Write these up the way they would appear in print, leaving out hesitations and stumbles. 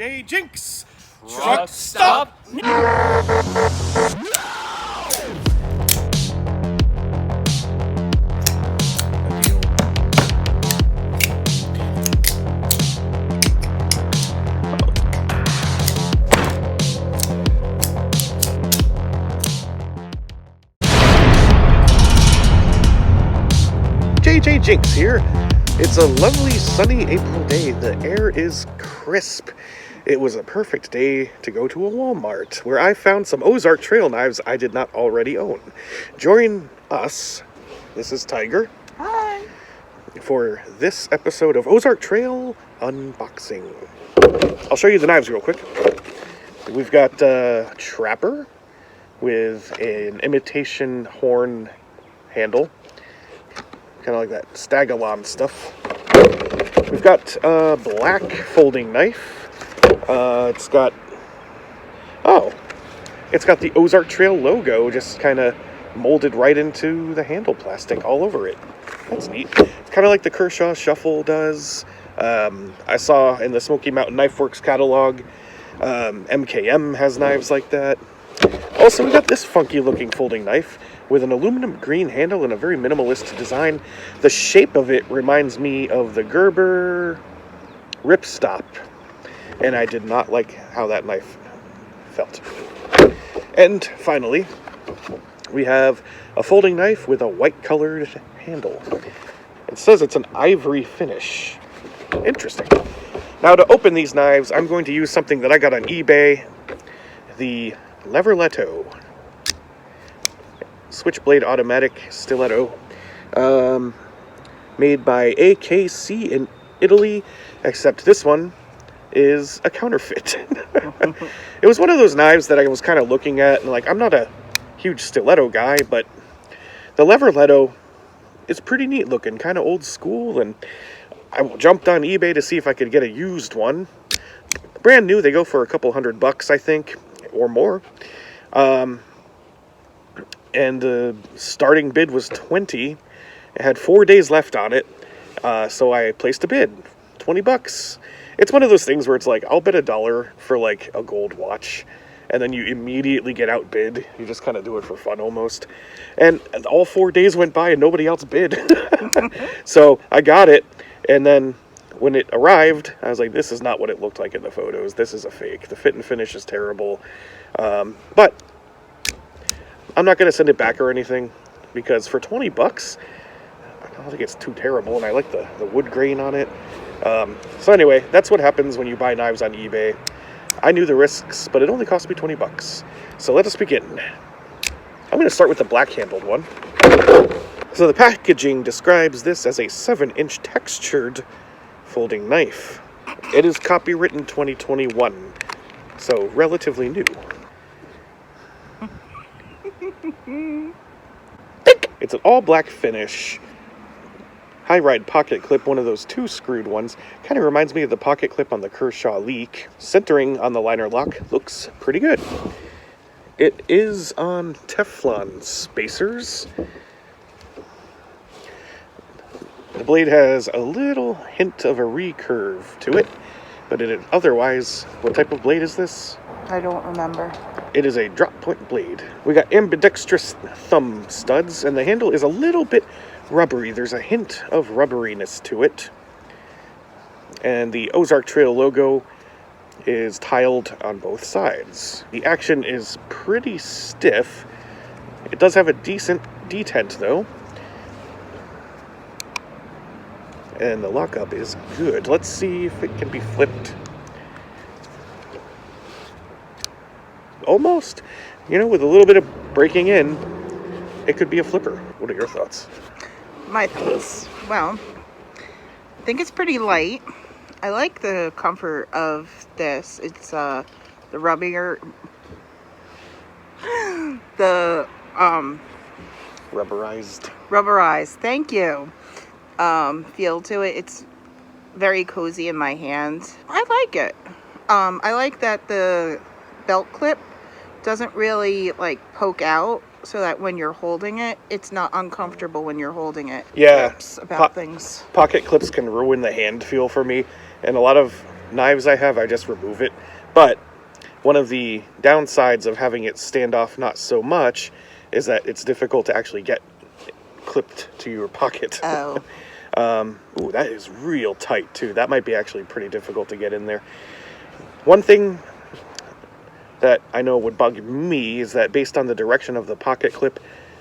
Hey, Jinx! Truck stop! JJ Jinx here. It's a lovely sunny April day. The air is crisp. It was a perfect day to go to a Walmart where I found some Ozark trail knives I did not already own. Join us, this is Tiger. Hi! For this episode of Ozark Trail Unboxing. I'll show you the knives real quick. We've got Trapper with an imitation horn handle. Kind of like that Stagalon stuff. We've got a black folding knife. It's got the Ozark Trail logo just kind of molded right into the handle plastic all over it. That's neat. It's kind of like the Kershaw Shuffle does. I saw in the Smoky Mountain Knife Works catalog, MKM has knives like that. Also, we got this funky looking folding knife with an aluminum green handle and a very minimalist design. The shape of it reminds me of the Gerber Ripstop, and I did not like how that knife felt. And finally, we have a folding knife with a white colored handle. It says it's an ivory finish. Interesting. Now, to open these knives, I'm going to use something that I got on eBay, the Leverletto Switchblade Automatic Stiletto, made by AKC in Italy, except this one is a counterfeit. It was one of those knives that I was kind of looking at, and like, I'm not a huge stiletto guy, but the Leverletto is pretty neat looking, kind of old school, and I jumped on eBay to see if I could get a used one. Brand new, they go for a couple $100, I think, or more. And the starting bid was $20. It had 4 days left on it, so I placed a bid, $20. It's one of those things where it's like, I'll bet $1 for like a gold watch, and then you immediately get outbid. You just kind of do it for fun almost. And all 4 days went by and nobody else bid. So I got it, and then when it arrived, I was like, this is not what it looked like in the photos. This is a fake. The fit and finish is terrible. But I'm not going to send it back or anything, because for $20, I don't think it's too terrible, and I like the wood grain on it. So anyway, that's what happens when you buy knives on eBay. I knew the risks, but it only cost me $20. So let us begin. I'm going to start with the black-handled one. So the packaging describes this as a 7-inch textured folding knife. It is copywritten 2021, so relatively new. It's an all-black finish. High-ride pocket clip, one of those 2-screwed ones. Kind of reminds me of the pocket clip on the Kershaw Leak. Centering on the liner lock looks pretty good. It is on Teflon spacers. The blade has a little hint of a recurve to it, but otherwise, what type of blade is this? I don't remember. It is a drop point blade. We got ambidextrous thumb studs, and the handle is a little bit rubbery. There's a hint of rubberiness to it. And the Ozark Trail logo is tiled on both sides. The action is pretty stiff. It does have a decent detent, though. And the lockup is good. Let's see if it can be flipped. Almost. With a little bit of breaking in, it could be a flipper. What are your thoughts? My thoughts. Well, I think it's pretty light. I like the comfort of this. It's the rubbier, the rubberized. Thank you. Feel to it. It's very cozy in my hands. I like it. I like that the belt clip doesn't really like poke out, so that when you're holding it, it's not uncomfortable when you're holding it. Yeah. About things. Pocket clips can ruin the hand feel for me, and a lot of knives I have, I just remove it. But one of the downsides of having it stand off not so much is that it's difficult to actually get clipped to your pocket. Oh. Ooh, that is real tight too. That might be actually pretty difficult to get in there. One thing that I know would bug me is that based on the direction of the pocket clip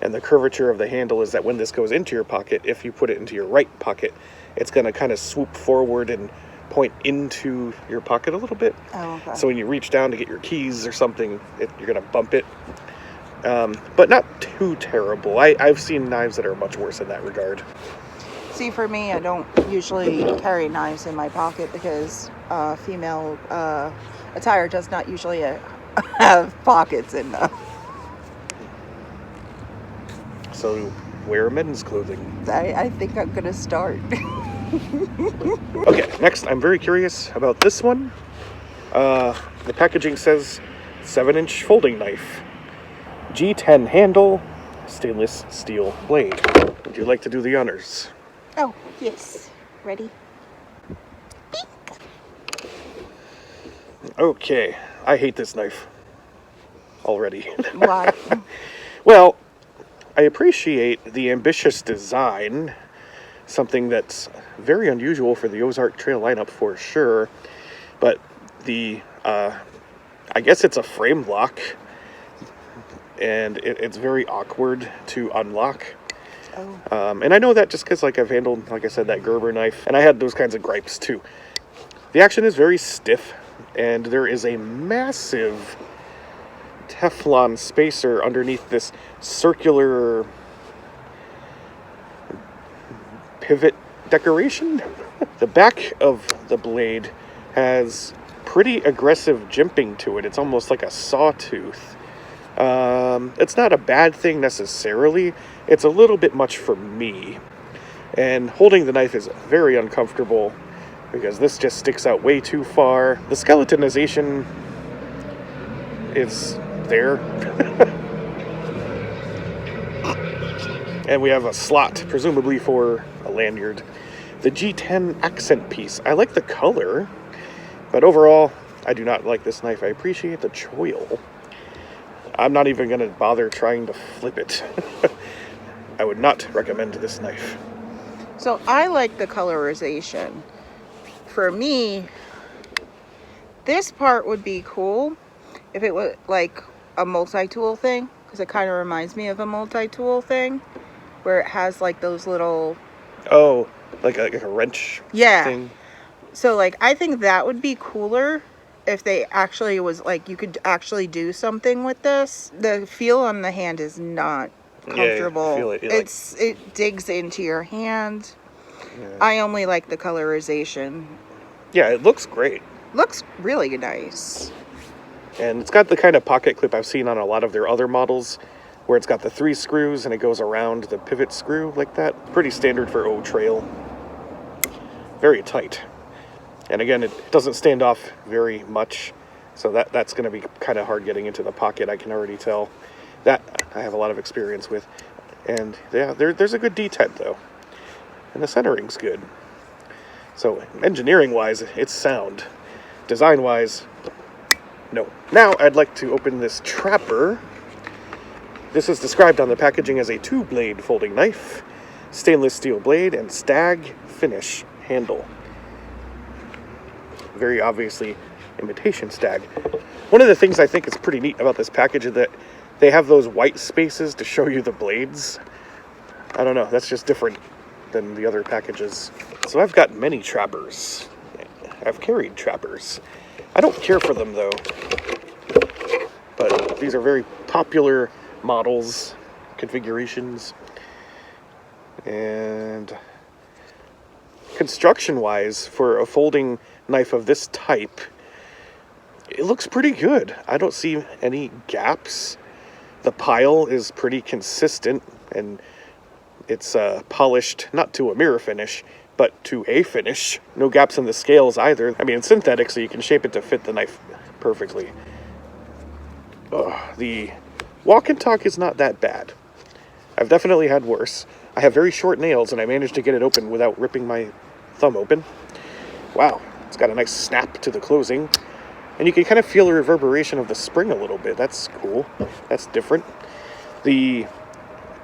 and the curvature of the handle is that when this goes into your pocket, if you put it into your right pocket, it's going to kind of swoop forward and point into your pocket a little bit. Oh, okay. So when you reach down to get your keys or something, you're going to bump it. But not too terrible. I've seen knives that are much worse in that regard. See, for me, I don't usually carry knives in my pocket because female attire does not usually have pockets in them. So wear men's clothing. I think I'm going to start. Okay, next, I'm very curious about this one. The packaging says 7-inch folding knife. G10 handle, stainless steel blade. Would you like to do the honors? Oh, yes. Ready? Okay, I hate this knife already. Why? Well, I appreciate the ambitious design, something that's very unusual for the Ozark Trail lineup for sure, but I guess it's a frame lock, and it's very awkward to unlock. Oh. And I know that just because, like, I've handled, like I said, that Gerber knife, and I had those kinds of gripes too. The action is very stiff, and there is a massive Teflon spacer underneath this circular pivot decoration. The back of the blade has pretty aggressive jimping to it. It's almost like a sawtooth. It's not a bad thing necessarily. It's a little bit much for me. And holding the knife is very uncomfortable because this just sticks out way too far. The skeletonization is there. And we have a slot, presumably for a lanyard. The G10 accent piece. I like the color, but overall, I do not like this knife. I appreciate the choil. I'm not even going to bother trying to flip it. I would not recommend this knife. So I like the colorization. For me, this part would be cool if it was like a multi-tool thing, because it kind of reminds me of a multi-tool thing where it has like those little... Oh, like a wrench thing? So like I think that would be cooler if they actually was like you could actually do something with this. The feel on the hand is not comfortable. Yeah, feel it. It digs into your hand. Yeah. I only like the colorization. Yeah, it looks great. Looks really nice. And it's got the kind of pocket clip I've seen on a lot of their other models, where it's got the 3 screws and it goes around the pivot screw like that. Pretty standard for O Trail. Very tight. And again, it doesn't stand off very much, so that's going to be kind of hard getting into the pocket, I can already tell. That I have a lot of experience with. And yeah, there's a good detent though. And the centering's good. So engineering-wise, it's sound. Design-wise, no. Now I'd like to open this trapper. This is described on the packaging as a 2-blade folding knife, stainless steel blade, and stag finish handle. Very obviously imitation stag. One of the things I think is pretty neat about this package is that they have those white spaces to show you the blades. I don't know, that's just different than the other packages. So I've got many trappers. I've carried trappers. I don't care for them though, but these are very popular models, configurations, and construction-wise, for a folding knife of this type, it looks pretty good. I don't see any gaps. The pile is pretty consistent, and it's polished, not to a mirror finish, but to a finish. No gaps in the scales either. I mean, it's synthetic, so you can shape it to fit the knife perfectly. The walk and talk is not that bad. I've definitely had worse. I have very short nails, and I managed to get it open without ripping my thumb open. Wow, It's got a nice snap to the closing. And you can kind of feel the reverberation of the spring a little bit. That's cool. That's different. The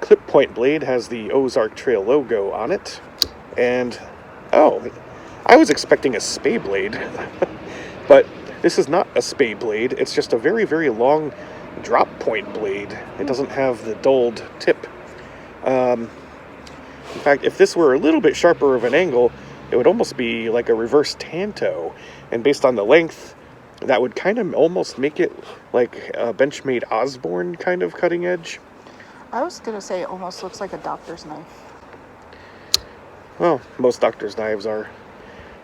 clip point blade has the Ozark Trail logo on it. And, oh, I was expecting a spay blade. But this is not a spay blade. It's just a very, very long drop point blade. It doesn't have the dulled tip. In fact, if this were a little bit sharper of an angle, it would almost be like a reverse Tanto. And based on the length, that would kind of almost make it like a Benchmade Osborne kind of cutting edge. I was going to say it almost looks like a doctor's knife. Well, most doctor's knives are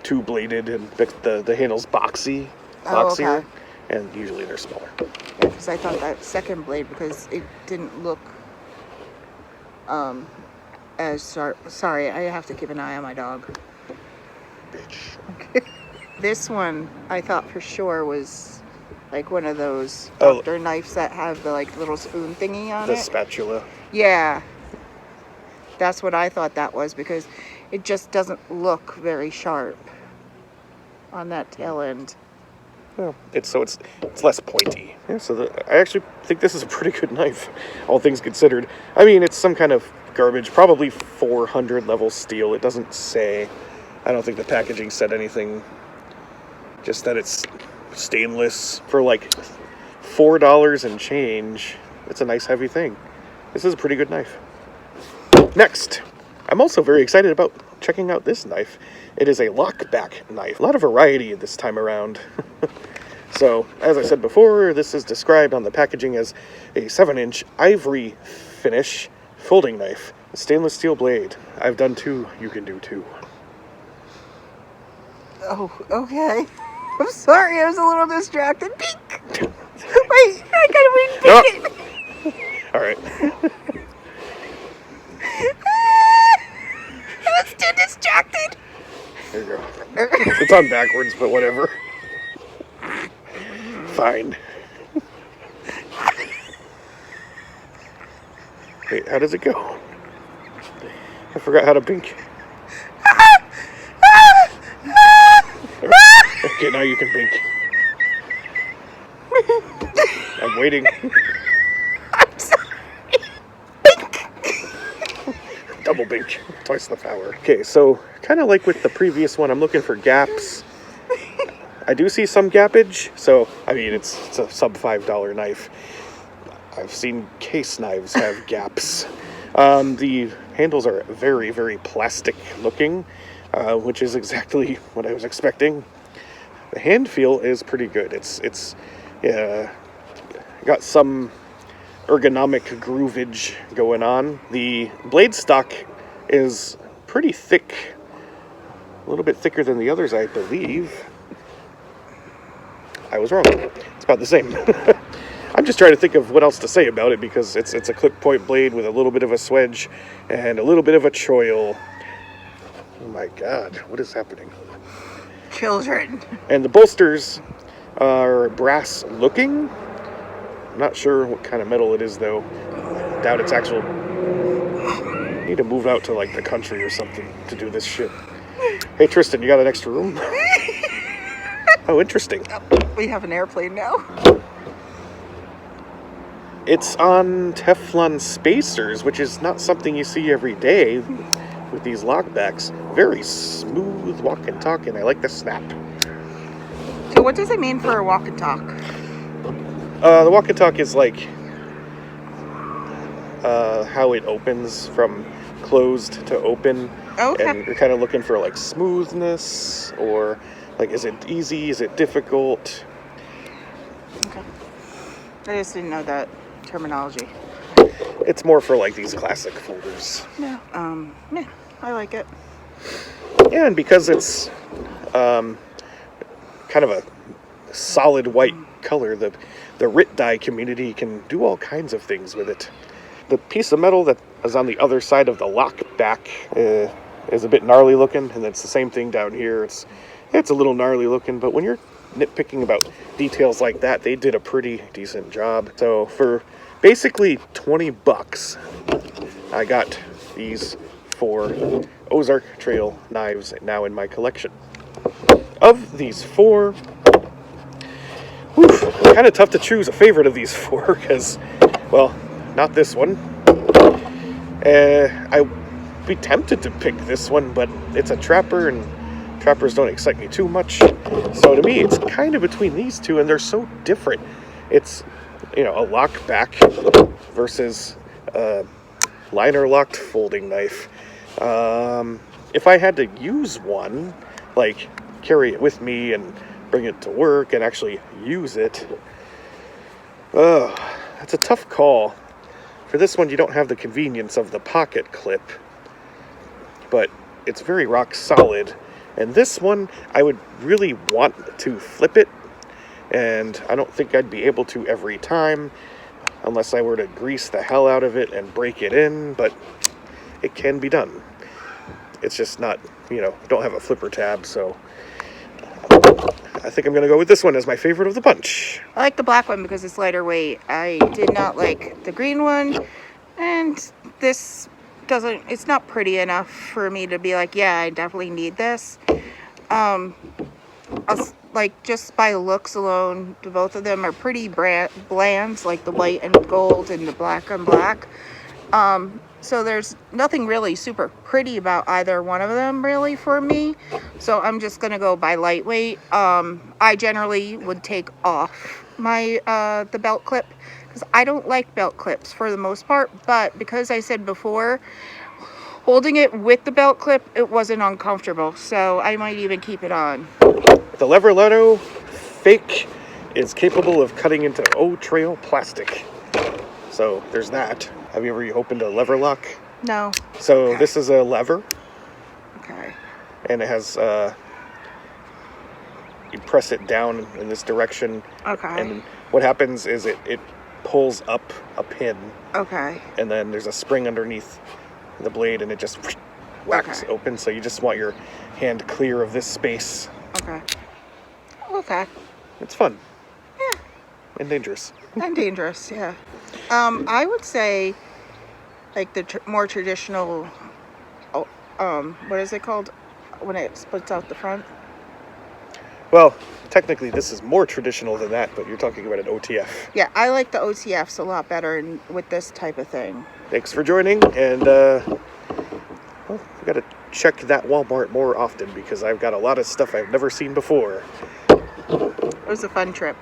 two-bladed and the handle's boxier, okay. And usually they're smaller. Yeah, because I thought that second blade, because it didn't look as sharp. Sorry, I have to keep an eye on my dog. Bitch. Okay. This one, I thought for sure was like one of those doctor knives that have the like little spoon thingy on it. The spatula. Yeah. That's what I thought that was, because it just doesn't look very sharp on that tail end. Well, it's less pointy. Yeah, so I actually think this is a pretty good knife, all things considered. I mean, it's some kind of garbage, probably 400 level steel. It doesn't say. I don't think the packaging said anything. Just that it's stainless for like $4 and change. It's a nice heavy thing. This is a pretty good knife. Next, I'm also very excited about checking out this knife. It is a lockback knife. A lot of variety this time around. So, as I said before, this is described on the packaging as a 7-inch ivory finish folding knife. A stainless steel blade. I've done 2, you can do 2. Oh, okay. I'm sorry, I was a little distracted. Peek! Wait, I gotta read it. All right. I was too distracted. There you go. It's on backwards, but whatever. Fine. Wait, how does it go? I forgot how to blink. Okay, now you can blink. I'm waiting. I'm sorry. Double blink. Twice the power. Okay, so kind of like with the previous one, I'm looking for gaps. I do see some gappage, so, I mean, it's a sub $5 knife. I've seen case knives have gaps. The handles are very, very plastic looking, which is exactly what I was expecting. The hand feel is pretty good. It's got some ergonomic groovage going on. The blade stock is pretty thick, a little bit thicker than the others, I believe. I was wrong. It's about the same. I'm just trying to think of what else to say about it, because it's a clip point blade with a little bit of a swedge and a little bit of a choil. Oh my god, what is happening? Children. And the bolsters are brass looking. I'm not sure what kind of metal it is, though. Doubt it's actual. I need to move out to like the country or something to do this shit. Hey Tristan, you got an extra room? Oh, interesting. We have an airplane now. It's on Teflon spacers, which is not something you see every day with these lockbacks. Very smooth walk and talk, and I like the snap. So what does it mean for a walk and talk? The walk and talk is like how it opens from closed to open. Okay. And you're kind of looking for like smoothness, or like, is it easy? Is it difficult? Okay. I just didn't know that terminology. It's more for like these classic folders. Yeah. Yeah, I like it. Yeah, and because it's kind of a solid white color, the RIT dye community can do all kinds of things with it. The piece of metal that is on the other side of the lock back is a bit gnarly looking, and it's the same thing down here. It's a little gnarly looking, but when you're nitpicking about details like that, they did a pretty decent job. So for basically 20 bucks, I got these 4 Ozark Trail knives now in my collection. of these four, kind of tough to choose a favorite of these four because, well, not this one. I'd be tempted to pick this one, but it's a trapper, and trappers don't excite me too much. So to me, it's kind of between these two, and they're so different. It's, a lock back versus a liner locked folding knife. If I had to use one, like carry it with me and bring it to work and actually use it, that's a tough call. For this one, you don't have the convenience of the pocket clip, but it's very rock solid. And this one, I would really want to flip it, and I don't think I'd be able to every time unless I were to grease the hell out of it and break it in, but it can be done. It's just not, don't have a flipper tab, so I think I'm going to go with this one as my favorite of the bunch. I like the black one because it's lighter weight. I did not like the green one, and this it's not pretty enough for me to be like, yeah, I definitely need this. Like, just by looks alone, both of them are pretty bland, like the white and gold and the black on black. So there's nothing really super pretty about either one of them really for me. So I'm just going to go by lightweight. I generally would take off my the belt clip because I don't like belt clips for the most part. But because I said before, holding it with the belt clip, it wasn't uncomfortable. So I might even keep it on. The Leverletto Fake is capable of cutting into O-trail plastic. So there's that. Have you ever opened a lever lock? No. So Okay. This is a lever. Okay. And it has, you press it down in this direction. Okay. And what happens is it pulls up a pin. Okay. And then there's a spring underneath the blade, and it just whacks open. So you just want your hand clear of this space. Okay. Okay. It's fun. Yeah. And dangerous. And dangerous, yeah. I would say, like, the more traditional, what is it called when it splits out the front? Well, technically this is more traditional than that, but you're talking about an OTF. Yeah, I like the OTFs a lot better with this type of thing. Thanks for joining, and well, we got to check that Walmart more often because I've got a lot of stuff I've never seen before. It was a fun trip.